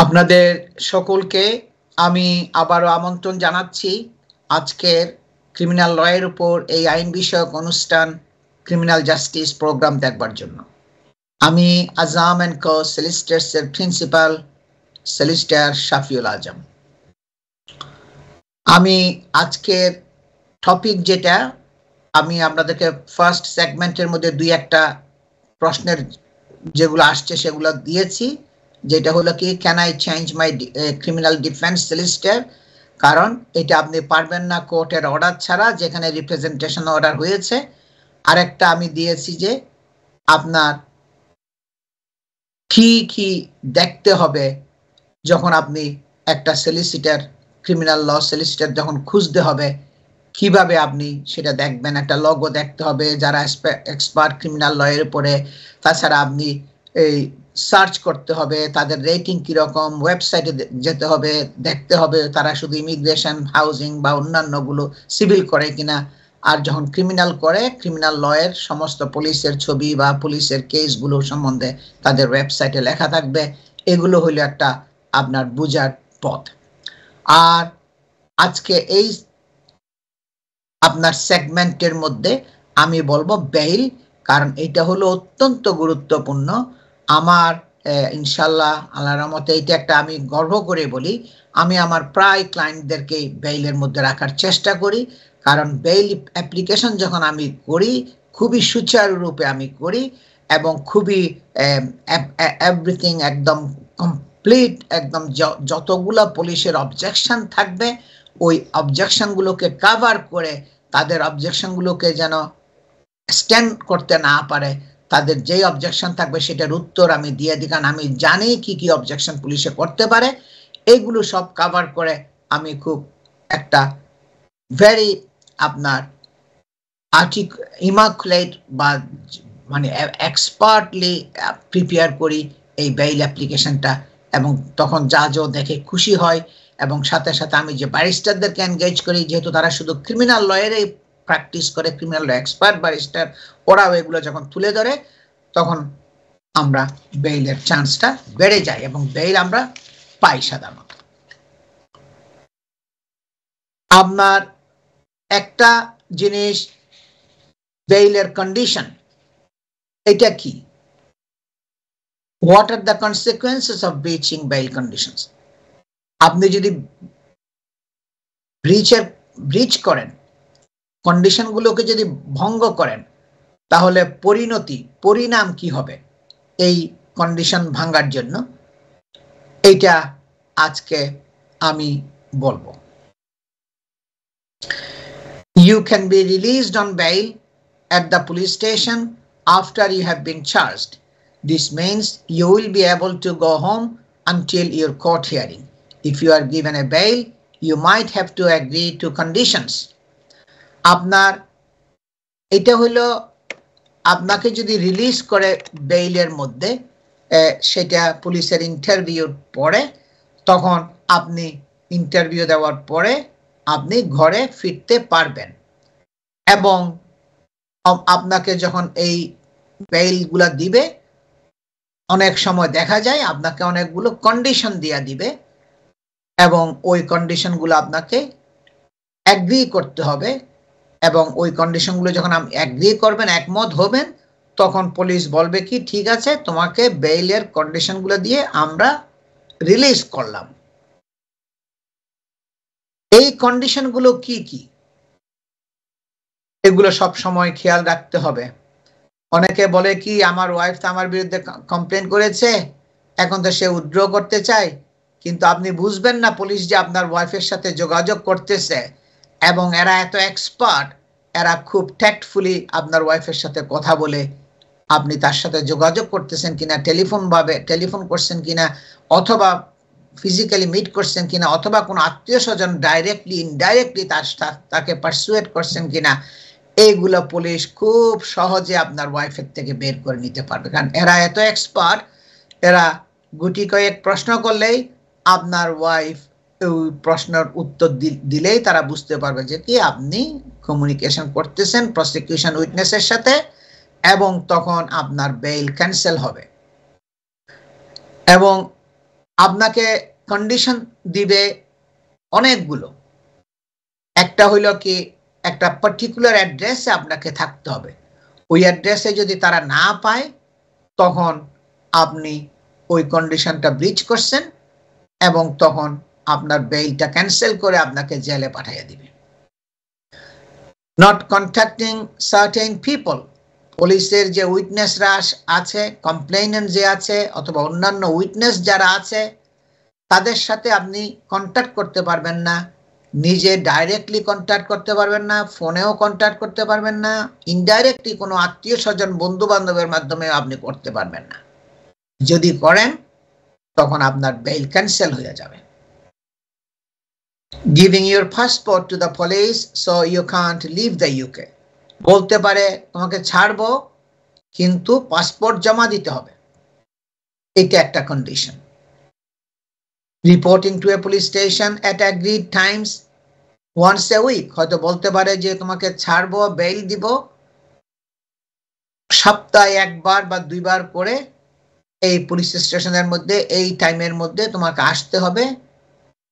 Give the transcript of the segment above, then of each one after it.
আপনাদের সকলকে আমি আবারও আমন্ত্রণ জানাচ্ছি আজকের ক্রিমিনাল লয়ের উপর এই আইন বিষয়ক অনুষ্ঠান ক্রিমিনাল জাস্টিস প্রোগ্রাম দেখবার জন্য। আমি আজম অ্যান্ড কো সলিসিটরসের প্রিন্সিপাল সলিসিটর শাফিউল আজম। আমি আজকের টপিক যেটা আমি আপনাদেরকে ফার্স্ট সেগমেন্টের মধ্যে দুই একটা প্রশ্নের যেগুলো আসছে সেগুলো দিয়েছি, যেটা হলো কি can I change my criminal defence solicitor, কারণ এটা আপনি পারবেন না কোর্টের অর্ডার ছাড়া, যেখানে রিপ্রেজেন্টেশন অর্ডার হয়েছে। আরেকটা আমি দিয়েছি যে আপনার কি কি দেখতে হবে যখন আপনি একটা সলিসিটর ক্রিমিনাল ল সলিসিটর যখন খুঁজতে হবে, কিভাবে আপনি সেটা দেখবেন। একটা লগো দেখতে হবে যারা এক্সপার্ট ক্রিমিনাল লয়ের উপরে, তাছাড়া আপনি এই সার্চ করতে হবে তাদের রেটিং কিরকম, ওয়েবসাইটে যেতে হবে, দেখতে হবে তারা শুধু ইমিগ্রেশন, হাউজিং বা অন্যান্যগুলো সিভিল করে কিনা। আর যখন ক্রিমিনাল করে, ক্রিমিনাল লয়ের সমস্ত পুলিশের ছবি বা পুলিশের কেসগুলো সম্বন্ধে তাদের ওয়েবসাইটে লেখা থাকবে। এগুলো হলো একটা আপনার বুঝার পথ। আর আজকে এই আপনার সেগমেন্টের মধ্যে আমি বলবো বেইল, কারণ এটা হলো অত্যন্ত গুরুত্বপূর্ণ। আমার ইনশাল্লাহ আল্লাহর রহমতে এটা একটা আমি গর্ব করে বলি, আমি আমার প্রায় ক্লায়েন্টদেরকে বেইলের মধ্যে রাখার চেষ্টা করি, কারণ বেইল অ্যাপ্লিকেশন যখন আমি করি খুবই সুচারুরূপে আমি করি এবং খুবই এভরিথিং একদম কমপ্লিট, একদম যতগুলো পুলিশের অবজেকশন থাকবে ওই অবজেকশনগুলোকে কভার করে তাদের অবজেকশনগুলোকে যেন স্ট্যান্ড করতে না পারে, তাদের যেই অবজেকশন থাকবে সেটার উত্তর আমি দিয়ে দিই, কারণ আমি জানি কি কি অবজেকশন পুলিশে করতে পারে। এইগুলো সব কভার করে আমি খুব একটা ভেরি আপনার ইমাকুলেট বা মানে এক্সপার্টলি প্রিপেয়ার করি এই বেইল অ্যাপ্লিকেশনটা, এবং তখন জাজও দেখে খুশি হয়। এবং সাথে সাথে আমি যে ব্যারিস্টারদেরকে এনগেজ করি, যেহেতু তারা শুধু ক্রিমিনাল লয়ারেই প্র্যাকটিস করে, ক্রিমিনাল ল এক্সপার্ট ব্যারিস্টার, ওরাও এগুলো যখন তুলে ধরে তখন আমরা বেইলের চান্সটা বেড়ে যায় এবং বেইল আমরা পাই সাধারণত। আপনার একটা জিনিস বেইলের কন্ডিশন, এটা কি? What are the consequences of breaching bail conditions? আপনি যদি ব্রিচ করেন, কন্ডিশনগুলোকে যদি ভঙ্গ করেন, তাহলে পরিণাম কি হবে এই কন্ডিশন ভাঙার জন্য, এইটা আজকে আমি বলবো। You can be released on bail at the police station after you have been charged. This means you will be able to go home until your court hearing. If you are given a bail, you might have to agree to conditions. আপনার এটা হলো, আপনাকে যদি release করে বেইলের মধ্যে, সেটা পুলিশের ইন্টারভিউর পরে, তখন আপনি ইন্টারভিউ দেওয়ার পরে আপনি ঘরে ফিরতে পারবেন। এবং আপনাকে যখন এই বেইলগুলা দিবে, অনেক সময় দেখা যায় আপনাকে অনেকগুলো কন্ডিশন দিয়ে দিবে এবং ওই কন্ডিশনগুলো আপনাকে অ্যাগ্রি করতে হবে। এবং ওই কন্ডিশনগুলো যখন আপনি অ্যাগ্রি করবেন, একমত হবেন, তখন পুলিশ বলবে কি ঠিক আছে, তোমাকে বেইলের কন্ডিশনগুলো দিয়ে আমরা রিলিজ করলাম। এই কন্ডিশনগুলো কি কি, এগুলো সব সময় খেয়াল রাখতে হবে। অনেকে বলে কি আমার ওয়াইফ তো আমার বিরুদ্ধে কমপ্লেন করেছে, এখন তো সে উইথড্র করতে চায়, কিন্তু আপনি বুঝবেন না পুলিশ যে আপনার ওয়াইফের সাথে যোগাযোগ করতেছে এবং এরা এত এক্সপার্ট, এরা খুব ট্যাক্টফুলি আপনার ওয়াইফের সাথে কথা বলে আপনি তার সাথে যোগাযোগ করতেছেন কিনা, টেলিফোন করছেন কিনা, অথবা ফিজিক্যালি মিট করছেন কিনা, অথবা কোনো আত্মীয় স্বজন ডাইরেক্টলি ইনডাইরেক্টলি তাকে পারসুয়েট করছেন কিনা, এইগুলো পুলিশ খুব সহজে আপনার ওয়াইফের থেকে বের করে নিতে পারবে। কারণ এরা এত এক্সপার্ট, এরা গুটি কয়েক প্রশ্ন করলেই আপনার ওয়াইফ ওই প্রশ্নের উত্তর দিলেই তারা বুঝতে পারবে যে কি আপনি কমিউনিকেশন করতেছেন প্রসিকিউশন উইটনেসের সাথে, এবং তখন আপনার বেইল ক্যান্সেল হবে। এবং আপনাকে কন্ডিশন দিবে অনেকগুলো। একটা হইল কি, একটা পার্টিকুলার অ্যাড্রেসে আপনাকে থাকতে হবে। ওই অ্যাড্রেসে যদি তারা না পায়, তখন আপনি ওই কন্ডিশনটা ব্রিচ করছেন এবং তখন আপনার বেইলটা ক্যান্সেল করে আপনাকে জেলে পাঠিয়ে দিবে। নট কন্ট্যাক্টিং সার্টেন পিপল, পুলিশের যে উইটনেসরা আছে, কমপ্লেইনেন্ট যে আছে, অথবা অন্যান্য উইটনেস যারা আছে, তাদের সাথে আপনি কন্ট্যাক্ট করতে পারবেন না। নিজে ডাইরেক্টলি কন্ট্যাক্ট করতে পারবেন না, ফোনেও কন্ট্যাক্ট করতে পারবেন না, ইনডাইরেক্টলি কোনো আত্মীয় স্বজন বন্ধু বান্ধবের মাধ্যমে আপনি করতে পারবেন না। যদি করেন তখন আপনার বেইল ক্যান্সেল হয়ে যাবে। Giving your passport to the police so you can't leave the UK, বলতে পারে তোমাকে ছাড়বো কিন্তু পাসপোর্ট জমা দিতে হবে, এটা একটা condition. Reporting to a police station at agreed times once a week, হয়তো বলতে পারে যে তোমাকে ছাড়বো, বেইল দিব, সপ্তাহে একবার বা দুইবার করে এই পুলিশ স্টেশনের মধ্যে এই টাইমের মধ্যে তোমাকে আসতে হবে,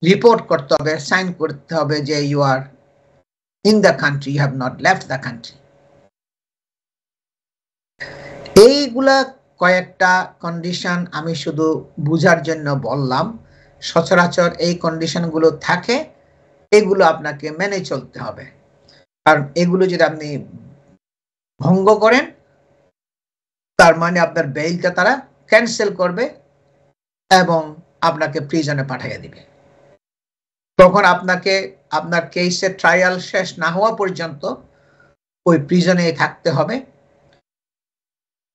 রিপোর্ট করতে হবে, সাইন করতে হবে যে you are in the country, you have not left the country. এইগুলা কয়েকটা কন্ডিশন আমি শুধু বুঝার জন্য বললাম। সচরাচর এই কন্ডিশনগুলো থাকে, এগুলো আপনাকে মেনে চলতে হবে, কারণ এগুলো যদি আপনি ভঙ্গ করেন তার মানে আপনার বেইলটা তারা ক্যান্সেল করবে এবং আপনাকে প্রিজনে পাঠিয়ে দিবে। তখন আপনাকে আপনার কেসের ট্রায়াল শেষ না হওয়া পর্যন্ত ওই প্রিজনে থাকতে হবে।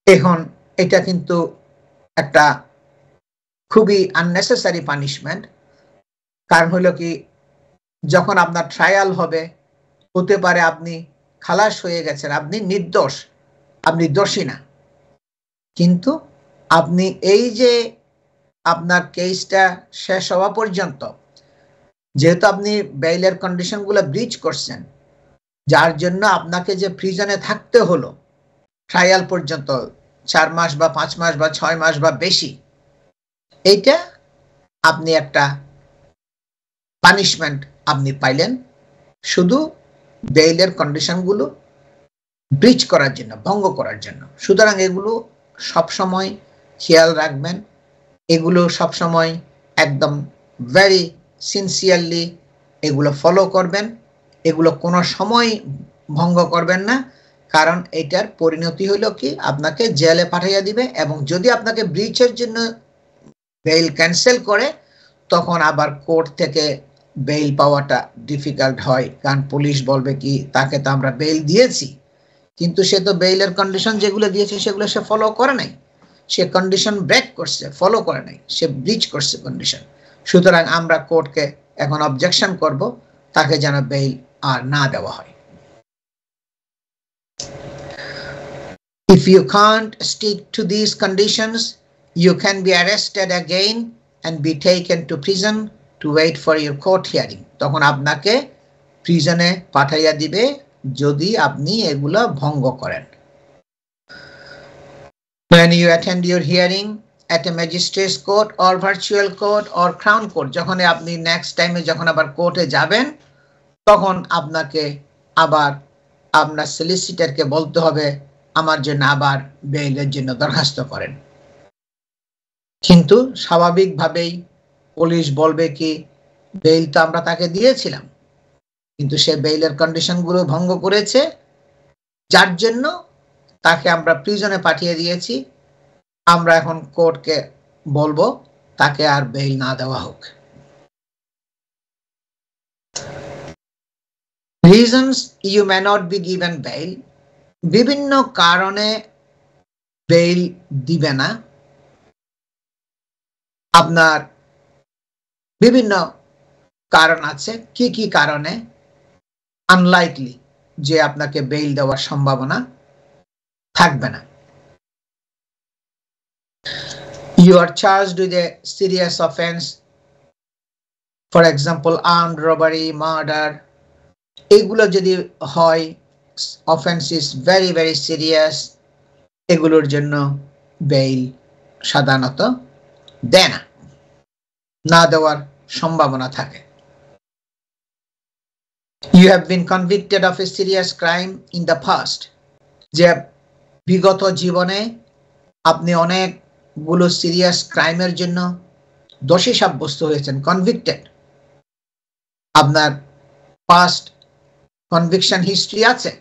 এখন এটা কিন্তু একটা খুবই আননেসেসারি পানিশমেন্ট। কারণ হলো কি, যখন আপনার ট্রায়াল হবে, হতে পারে আপনি খালাস হয়ে গেছেন, আপনি নির্দোষ, আপনি দোষী না, কিন্তু আপনি এই যে আপনার কেসটা শেষ হওয়া পর্যন্ত যেহেতু আপনি বেইলের কন্ডিশনগুলো ব্রিচ করছেন, যার জন্য আপনাকে যে প্রিজনে থাকতে হলো ট্রায়াল পর্যন্ত 4 মাস বা 5 মাস বা 6 মাস বা বেশি, এইটা আপনি একটা পানিশমেন্ট আপনি পাইলেন শুধু বেইলের কন্ডিশনগুলো ব্রিচ করার জন্য, ভঙ্গ করার জন্য। সুতরাং এগুলো সবসময় খেয়াল রাখবেন, এগুলো সবসময় একদম ভেরি সিনসিয়ারলি এগুলো ফলো করবেন, এগুলো কোনো সময় ভঙ্গ করবেন না, কারণ এটার পরিণতি হলো কি আপনাকে জেলে পাঠিয়ে দিবে। এবং যদি আপনাকে ব্রিচের জন্য বেইল ক্যান্সেল করে, তখন আবার কোর্ট থেকে বেইল পাওয়াটা ডিফিকাল্ট হয়, কারণ পুলিশ বলবে কি তাকে তো আমরা বেইল দিয়েছি, কিন্তু সে তো বেইলের কন্ডিশন যেগুলো দিয়েছে সেগুলো সে ফলো করে নাই, সে কন্ডিশন ব্রেক করছে, ফলো করে নাই, সে ব্রিচ করছে কন্ডিশন। সুতরাং আমরা কোর্টকে এখন অবজেকশন করব তাকে যেন বেইল আর না দেওয়া হয়। If you can't stick to these conditions, you can be arrested again and be taken to prison to wait for your court hearing. তখন আপনাকে প্রিজনে পাঠাইয়া দিবে যদি আপনি এগুলো ভঙ্গ করেন। When you attend your hearing at a magistrate's court or virtual court or crown court, যখন আপনি নেক্সট টাইমে যখন আবার কোর্টে যাবেন, তখন আপনাকে আবার আপনার সলিসিটরকে বলতে হবে আমার জন্য আবার বেইলের জন্য দরখাস্ত করেন। কিন্তু স্বাভাবিকভাবেই পুলিশ বলবে কি বেইল তো আমরা তাকে দিয়েছিলাম, কিন্তু সে বেইলের কন্ডিশনগুলো ভঙ্গ করেছে, যার জন্য তাকে আমরা প্রিজনে পাঠিয়ে দিয়েছি, আমরা এখন কোর্টকে বলবো তাকে আর বেইল না দেওয়া হোক। Reasons you may not be given bail, বিভিন্ন কারণে বেইল দিবে না। আপনার বিভিন্ন কারণ আছে, কি কি কারণে আনলাইকলি যে আপনাকে বেইল দেওয়ার সম্ভাবনা থাকবে না। You are charged with a serious offense, for example armed robbery, murder, এগুলো যদি হয়, offence is very very serious, এগুলোর জন্য বেইল সাধারণত দেয় না। না দেওয়ার সম্ভাবনা থাকে। You have been convicted of a serious crime in the past. যে বিগত জীবনে আপনি অনেকগুলো সিরিয়াস ক্রাইমের জন্য দোষী সাব্যস্ত হয়েছেন, কনভিক্টেড। আপনার পাস্ট কনভিকশন হিস্ট্রি আছে,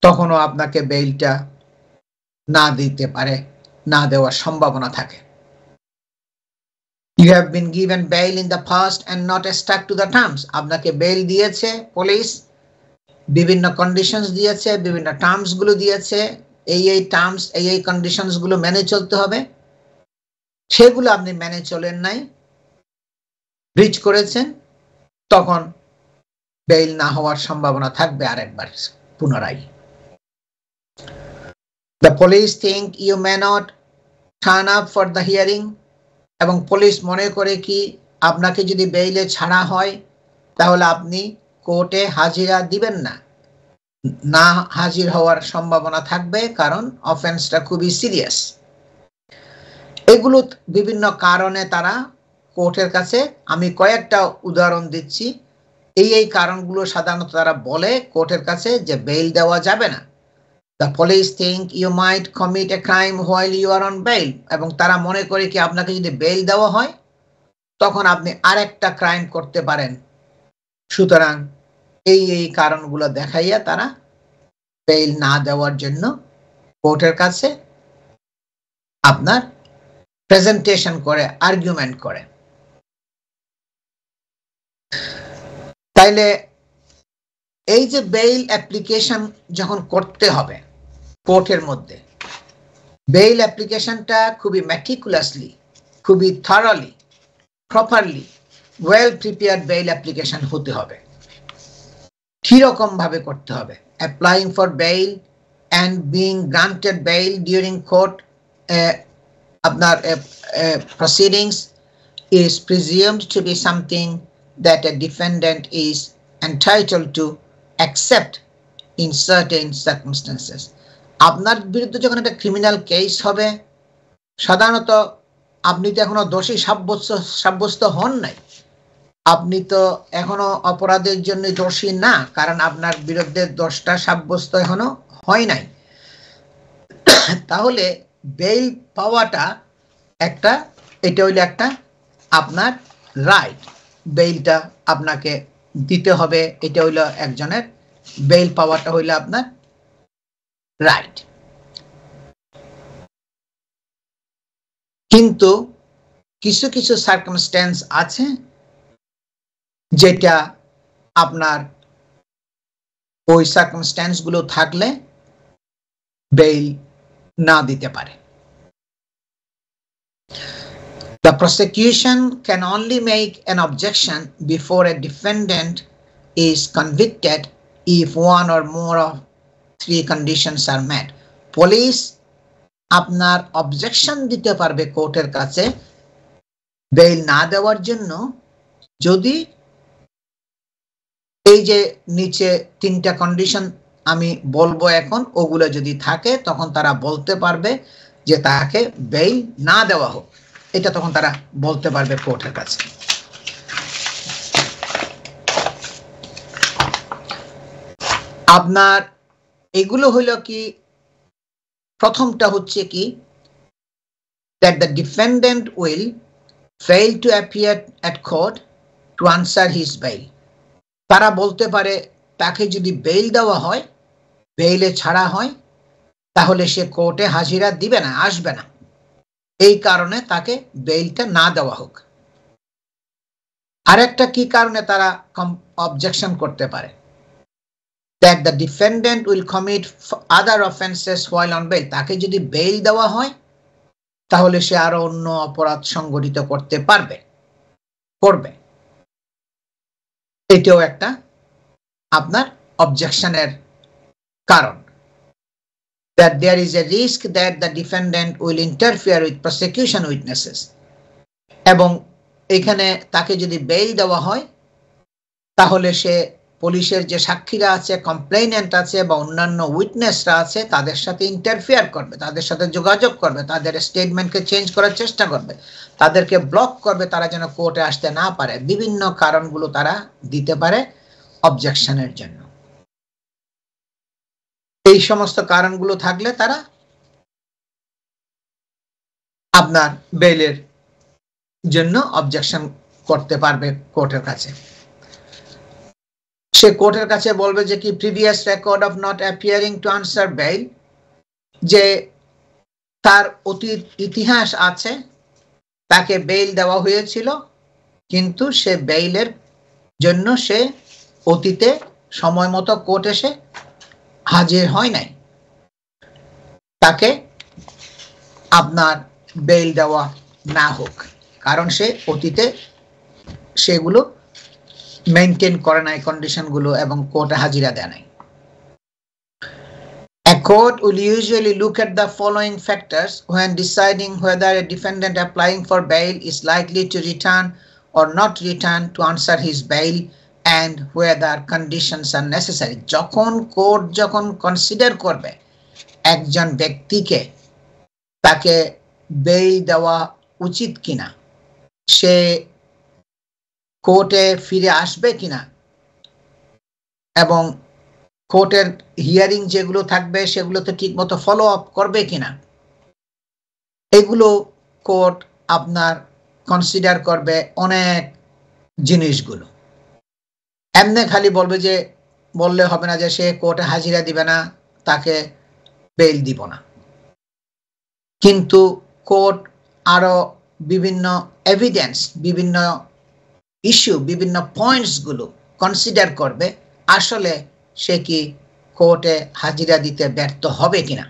তখনও আপনাকে বেইলটা না দিতে পারে, না দেওয়ার সম্ভাবনা থাকে। You have been given bail in the past and not stuck to the terms. আপনাকে বেইল দিয়েছে পুলিশ, বিভিন্ন কন্ডিশনস দিয়েছে, বিভিন্ন টার্মস গুলো দিয়েছে, এই টার্মস এই কন্ডিশনস গুলো মেনে চলতে হবে, সেগুলো আপনি মেনে চলেন নাই, ব্রিচ করেছেন, তখন বেইল না হওয়ার সম্ভাবনা থাকবে আরেকবার পুনরায়। The police think you may not turn up for the hearing. এবং পুলিশ মনে করে কি আপনাকে যদি বেইলে ছাড়া হয় তাহলে আপনি কোর্টে হাজিরা দিবেন না, না হাজির হওয়ার সম্ভাবনা থাকবে, কারণ অফেন্সটা খুবই সিরিয়াস। এগুলো বিভিন্ন কারণে তারা কোর্টের কাছে, আমি কয়েকটা উদাহরণ দিচ্ছি, এই কারণগুলো সাধারণত তারা বলে কোর্টের কাছে যে বেইল দেওয়া যাবে না। The police think you might commit a crime while you are on bail. এবং তারা মনে করে কি আপনাকে যদি বেইল দেওয়া হয় তখন আপনি আরেকটা ক্রাইম করতে পারেন, সুতরাং এই কারণগুলো দেখাইয়া তারা বেইল না দেওয়ার জন্য কোর্টের কাছে আপনার প্রেজেন্টেশন করে, আর্গুমেন্ট করে। তাইলে এই যে বেইল অ্যাপ্লিকেশন যখন করতে হবে কোর্টের মধ্যে, বেইল অ্যাপ্লিকেশনটা খুবই ম্যাটিকুলাসলি, খুবই thoroughly, properly, well prepared bail application হতে হবে। কিরকম ভাবে করতে হবে? Applying for bail and being granted bail during court আপনার proceedings is presumed to be something that a defendant is entitled to accept in certain circumstances. আপনার বিরুদ্ধে যখন একটা ক্রিমিনাল কেস হবে, সাধারণত আপনি তো এখনো দোষী সাব্যস্ত হন নাই, আপনি তো এখনো অপরাধের জন্য দোষী না, কারণ আপনার বিরুদ্ধে দোষটা সাব্যস্ত এখনো হয় নাই। তাহলে বেইল পাওয়াটা একটা, এটা হইলো একটা আপনার রাইট, বেইলটা আপনাকে দিতে হবে, এটা হইলো একজনের বেইল পাওয়াটা হইলো আপনার রাইট। কিন্তু কিছু কিছু সার্কামস্ট্যান্স আছে যেটা আপনার ওই সার্কামস্ট্যান্স গুলো থাকলে বেইল না দিতে পারে। The prosecution can only make an objection before a defendant is convicted if one or more of three conditions are met. Police আপনার অবজেকশন দিতে পারবে কোর্টের কাছে বেইল না দেওয়ার জন্য যদি এই যে নিচে তিনটা কন্ডিশন আমি বলবো এখন, ওগুলো যদি থাকে তখন তারা বলতে পারবে যে তাকে বেইল না দেওয়া হোক, এটা তখন তারা বলতে পারবে কোর্টের কাছে। আপনার এগুলো হইল কি, প্রথমটা হচ্ছে কি, that the defendant will fail to appear at court to answer his bail. তারা বলতে পারে তাকে যদি বেইল দেওয়া হয়, বেইলে ছাড়া হয়, তাহলে সে কোর্টে হাজিরা দিবে না, আসবে না, এই কারণে তাকে বেইলটা না দেওয়া হোক। আরেকটা কি কারণে তারা অবজেকশন করতে পারে, that the defendant will commit other offenses while on bail. তাকে যদি বেইল দেওয়া হয় তাহলে সে আরো অন্য অপরাধ সংগঠিত করতে করবে, এটাও একটা আপনার অবজেকশনের কারণ। That there is a risk that the defendant will interfere with prosecution witnesses. এবং এখানে তাকে যদি বেইল দেওয়া হয় তাহলে সে পুলিশের যে সাক্ষীরা আছে, কমপ্লেইনেন্ট আছে বা অন্যান্য উইটনেসরা আছে তাদের সাথে ইন্টারফেয়ার করবে, তাদের সাথে যোগাযোগ করবে, তাদের স্টেটমেন্টকে চেঞ্জ করার চেষ্টা করবে, তাদেরকে ব্লক করবে, তারা যেন কোর্টে আসতে না পারে। বিভিন্ন কারণগুলো তারা দিতে পারে অবজেকশনের জন্য। এই সমস্ত কারণগুলো থাকলে তারা আপনার বেইলের জন্য অবজেকশন করতে পারবে কোর্টের কাছে। সে কোর্টের কাছে বলবে যে কি previous record of not appearing to answer bail, যে তার অতীত ইতিহাস আছে, তাকে বেইল দেওয়া হয়েছিল কিন্তু সে বেইলের জন্য সে অতীতে সময় মতো কোর্ট এসে হাজির হয় নাই, তাকে আপনার বেইল দেওয়া না হোক, কারণ সে অতীতে সেগুলো মেনটেন করে নাই কন্ডিশনগুলো এবং কোর্টে হাজিরা দেয় নাই। A court will usually look at the following factors when deciding whether a defendant applying for bail is likely to return or not return to answer his bail and whether conditions are necessary. যখন court consider করবে একজন ব্যক্তিকে তাকে bail দেওয়া উচিত কিনা, সে কোর্টে ফিরে আসবে কিনা এবং কোর্টের হিয়ারিং যেগুলো থাকবে সেগুলোতে ঠিকমতো ফলো আপ করবে কিনা, এগুলো কোর্ট আপনার কনসিডার করবে অনেক জিনিসগুলো। এমনি খালি বললে হবে না যে সে কোর্টে হাজিরা দিবে না, তাকে বেইল দিব না, কিন্তু কোর্ট আরো বিভিন্ন এভিডেন্স, বিভিন্ন ইস্যু, বিভিন্ন পয়েন্টসগুলো কনসিডার করবে আসলে সে কি কোর্টে হাজিরা দিতে ব্যর্থ হবে কিনা।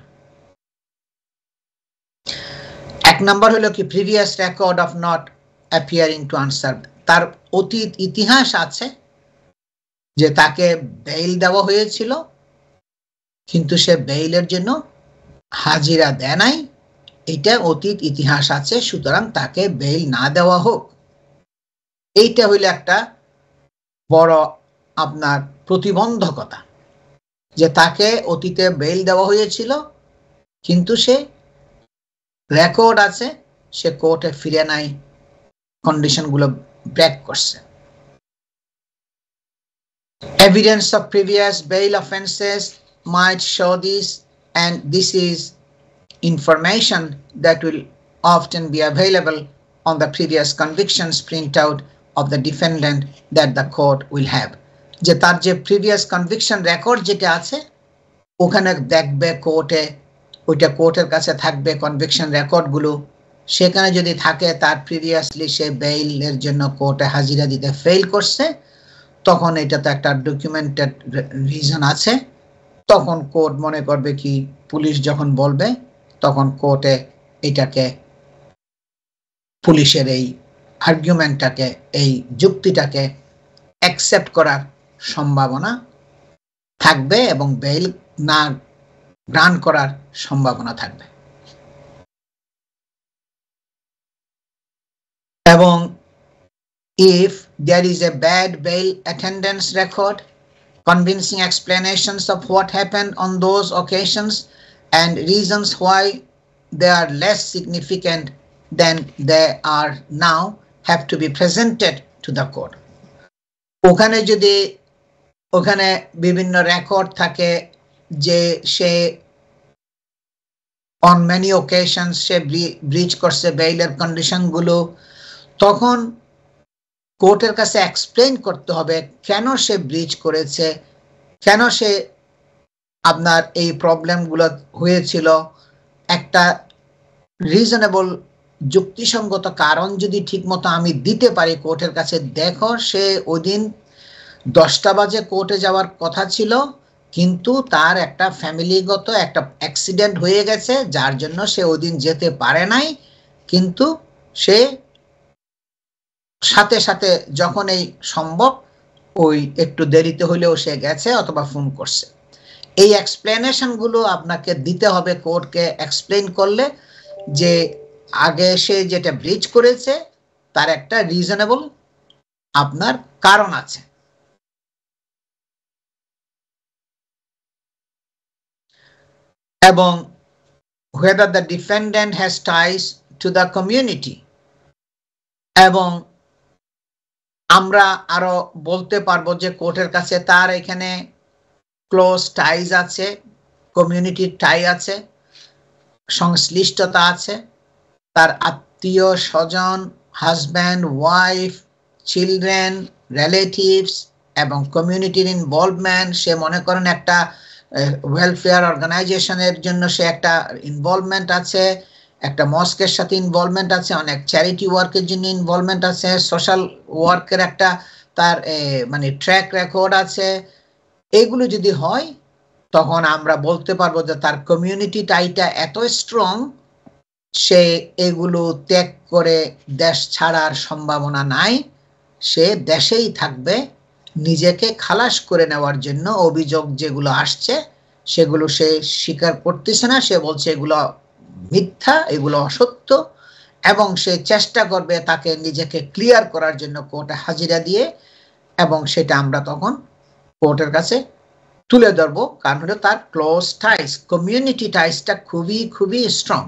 এক নম্বর হলো কি previous record of not appearing to answer, তার অতীত ইতিহাস আছে যে তাকে বেইল দেওয়া হয়েছিল কিন্তু সে বেইলের জন্য হাজিরা দেয় নাই, এটা অতীত ইতিহাস আছে, সুতরাং তাকে বেইল না দেওয়া হোক। এইটা হইল একটা বড় আপনার প্রতিবন্ধকতা, যে তাকে অতীতে বেইল দেওয়া হয়েছিল কিন্তু সে রেকর্ড আছে সে কোর্টে ফিরে নাই, কন্ডিশনগুলো ব্রেক করছে। Evidence of previous bail offenses might show this, and this is information that will often be available on the previous convictions printout of the defendant that the court will have. যে তার যে previous conviction record যেটা আছে ওখানে দেখবে কোর্টে, ওইটা কোর্টের কাছে থাকবে কনভিকশন রেকর্ডগুলো, সেখানে যদি থাকে তার প্রিভিয়াসলি সে বেইলের জন্য কোর্টে হাজিরা দিতে ফেল করছে, তখন এটা তো একটা ডকুমেন্টেড রিজন আছে, তখন কোর্ট মনে করবে কি পুলিশ যখন বলবে তখন কোর্টে এটাকে পুলিশের এই আর্গুমেন্টটাকে, এই যুক্তিটাকে অ্যাকসেপ্ট করার সম্ভাবনা থাকবে এবং বেইল না গ্রান্ট করার সম্ভাবনা থাকবে। এবং if there is a bad bail attendance record, convincing explanations of what happened on those occasions and reasons why they are less significant than they are now have to be presented to the court. ওখানে বিভিন্ন record থাকে যে সে on many occasions সে ব্রিচ করছে বেইলের কন্ডিশনগুলো, তখন কোর্টের কাছে explain করতে হবে কেন সে ব্রিচ করেছে, কেন সে আপনার এই প্রবলেমগুলো হয়েছিল। একটা রিজনেবল যুক্তিসঙ্গত কারণ যদি ঠিকমতো আমি দিতে পারি কোর্টের কাছে, দেখো সে ওই দিন 10টা বাজে কোর্টে যাওয়ার কথা ছিল কিন্তু তার একটা ফ্যামিলিগত একটা অ্যাক্সিডেন্ট হয়ে গেছে যার জন্য সে ওই দিন যেতে পারে নাই, কিন্তু সে সাথে সাথে যখন এই সম্ভব ওই একটু দেরিতে হলেও সে গেছে অথবা ফোন করছে। এই এক্সপ্লেনেশনগুলো আপনাকে দিতে হবে কোর্টকে, এক্সপ্লেইন করলে যে আগে সে যেটা ব্রিচ করেছে তার একটা রিজনেবল আপনার কারণ আছে। এবং whether the defendant has ties to the community, এবং আমরা আরো বলতে পারবো যে কোর্টের কাছে তার এখানে ক্লোজ টাইজ আছে, কমিউনিটির টাই আছে, সংশ্লিষ্টতা আছে, তার আত্মীয় স্বজন, হাজব্যান্ড, ওয়াইফ, চিলড্রেন, রিলেটিভস এবং কমিউনিটির ইনভলভমেন্ট। সে মনে করেন একটা ওয়েলফেয়ার অর্গানাইজেশনের জন্য সে একটা ইনভলভমেন্ট আছে, একটা মস্কের সাথে ইনভলভমেন্ট আছে, অনেক চ্যারিটি ওয়ার্কের জন্য ইনভলভমেন্ট আছে, সোশ্যাল ওয়ার্কের একটা তার মানে ট্র্যাক রেকর্ড আছে। এগুলো যদি হয় তখন আমরা বলতে পারবো যে তার কমিউনিটি টাইটা এত স্ট্রং, সে এগুলো ত্যাগ করে দেশ ছাড়ার সম্ভাবনা নাই, সে দেশেই থাকবে। নিজেকে খালাস করে নেওয়ার জন্য অভিযোগ যেগুলো আসছে সেগুলো সে স্বীকার করতেছে না, সে বলছে এগুলো মিথ্যা, এগুলো অসত্য, এবং সে চেষ্টা করবে তাকে নিজেকে ক্লিয়ার করার জন্য কোর্টে হাজিরা দিয়ে, এবং সেটা আমরা তখন কোর্টের কাছে তুলে ধরবো। কারণ হলো তার ক্লোজ টাইস, কমিউনিটি টাইসটা খুবই খুবই স্ট্রং।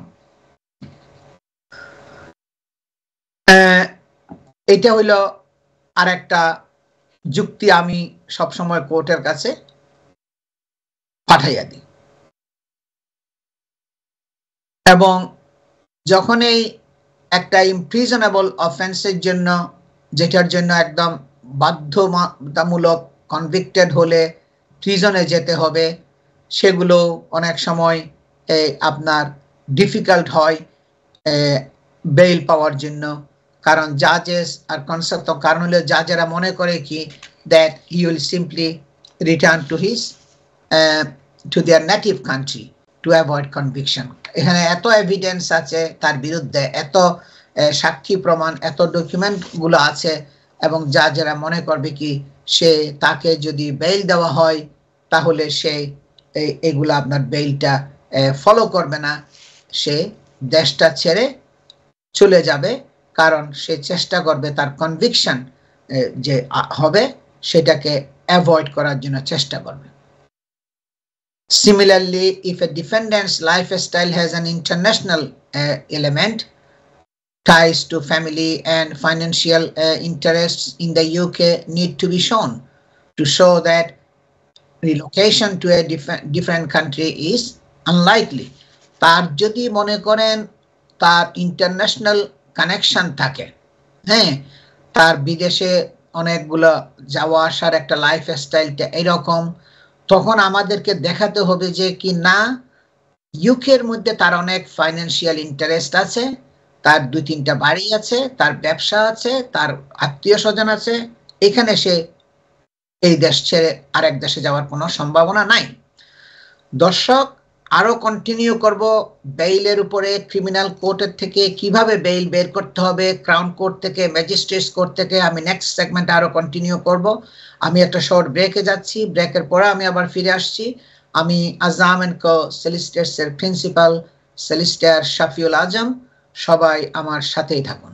এটা হইলো আর একটা যুক্তি আমি সবসময় কোর্টের কাছে পাঠাইয়া দিই। এবং যখন এই একটা ইমপ্রিজনেবল অফেন্সের জন্য, যেটার জন্য একদম বাধ্যতামূলক কনভিক্টেড হলে প্রিজনে যেতে হবে, সেগুলো অনেক সময় আপনার ডিফিকাল্ট হয় বেইল পাওয়ার জন্য। কারণ জাজেস আর কনসেপ্ট, কারণ হলে জাজেরা মনে করে কি that he will simply return to his to their native country to avoid conviction. এখানে এত এভিডেন্স আছে তার বিরুদ্ধে, এত সাক্ষী প্রমাণ, এত ডকুমেন্টগুলো আছে, এবং জাজেরা মনে করবে কি সে তাকে যদি বেইল দেওয়া হয় তাহলে সে এগুলো আপনার বেইলটা ফলো করবে না, সে দেশটা ছেড়ে চলে যাবে, কারণ সে চেষ্টা করবে তার কনভিকশন যে হবে সেটাকে অ্যাভয়েড করার জন্য চেষ্টা করবে। Similarly, if a defendant's lifestyle has an international element, ties to family and financial interests in the UK need to be shown to show that relocation to a different country is unlikely. তার যদি মনে করেন তার international connection থাকে, হ্যাঁ, তার বিদেশে অনেকগুলো যাওয়া আসার একটা লাইফস্টাইলটা এরকম, তখন আমাদেরকে দেখাতে হবে যে কি না ইউকের মধ্যে তার অনেক ফাইন্যান্সিয়াল ইন্টারেস্ট আছে, তার 2-3টা বাড়ি আছে, তার ব্যবসা আছে, তার আত্মীয় স্বজন আছে, এখানে সে এই দেশ ছেড়ে আরেক দেশে যাওয়ার কোনো সম্ভাবনা নাই। দর্শক, আরো কন্টিনিউ করব বেইলের উপরে, ক্রিমিনাল কোর্টের থেকে কিভাবে বেইল বের করতে হবে, ক্রাউন কোর্ট থেকে, ম্যাজিস্ট্রেটস কোর্ট থেকে, আমি নেক্সট সেগমেন্টে আরো কন্টিনিউ করব। আমি একটা শর্ট ব্রেকে যাচ্ছি, ব্রেকের পরে আমি আবার ফিরে আসছি। আমি আজম এন্ড কো সলিসিটরস এর প্রিন্সিপাল সলিসিটর শাফিউল আজম, সবাই আমার সাথেই থাকুন।